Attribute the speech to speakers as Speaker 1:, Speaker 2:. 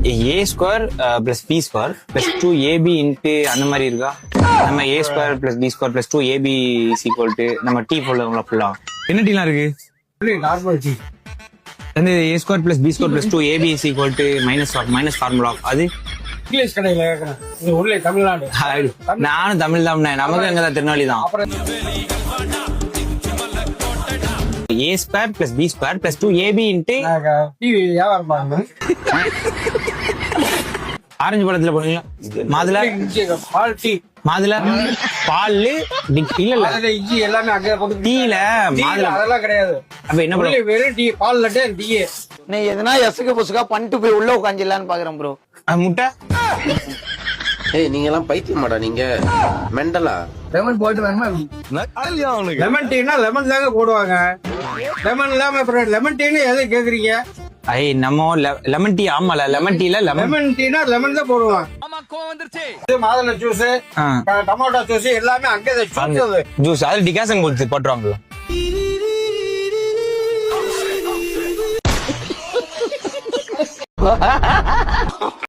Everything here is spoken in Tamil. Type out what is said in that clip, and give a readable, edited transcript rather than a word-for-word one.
Speaker 1: ஏ square plus B square plus 2ab into அந்த மாதிரி இருக்கா? நம்ம A square plus B square plus 2ab equal to நம்ம டீ போடுறவங்களா ஃபுல்லா என்ன டீலாம் இருக்கு?
Speaker 2: Normal tea.
Speaker 1: வந்து A square plus B square plus 2ab equal to minus formula அது
Speaker 2: இங்கிலீஷ் கடையில கேட்கறேன். இது உள்ளே தமிழ்நாடு.
Speaker 1: நானும் தமிழ் தான், நமக்கு எங்கதான் திருநெல்வேலி தான். A square plus B square plus 2ab into
Speaker 2: tea வியாபாரம் பாருங்க.
Speaker 1: ஆரஞ்சு பழத்துல போனீங்களா? மாதுளை
Speaker 2: பால் டீ,
Speaker 1: மாதுளை பால் இல்ல
Speaker 2: அதுல இஞ்சி எல்லாமே அங்கே போட்டு
Speaker 1: டீல மாதுளை
Speaker 2: அதெல்லாம் கிடையாது.
Speaker 1: அப்ப என்ன
Speaker 2: உள்ளே
Speaker 1: பண்ணுவோம்?
Speaker 2: வெறும் டீ, பால் லட்டே டீ.
Speaker 3: நீ எதுனா எசுக்கு புசுக்கா பண்ணிட்டு போய் உள்ள உட்காந்துலான்னு பாக்குறேன் ப்ரோ.
Speaker 1: முட்டை
Speaker 4: ஏய் நீங்க எல்லாம் பைத்தியமாடா நீங்க மெண்டலா?
Speaker 2: லெமன் போட்டு வேணுமா? லெமன் டீனா லெமன் தாங்க போடுவாங்க. லெமன் இல்லாம அப்புறம் லெமன் டீன்னு எதை கேக்குறீங்க?
Speaker 1: ஐய் நம்ம லெமன் டீ. ஆமால லெமன் டீல
Speaker 2: லெமன் டீனா லெமன் தான் போடுவாங்க. இது மாதுளை ஜூஸ், டொமேட்டோ ஜூஸ் எல்லாமே அங்கே
Speaker 1: ஜூஸ் அது டிகாசன் கொடுத்து போட்டுருவாங்களா?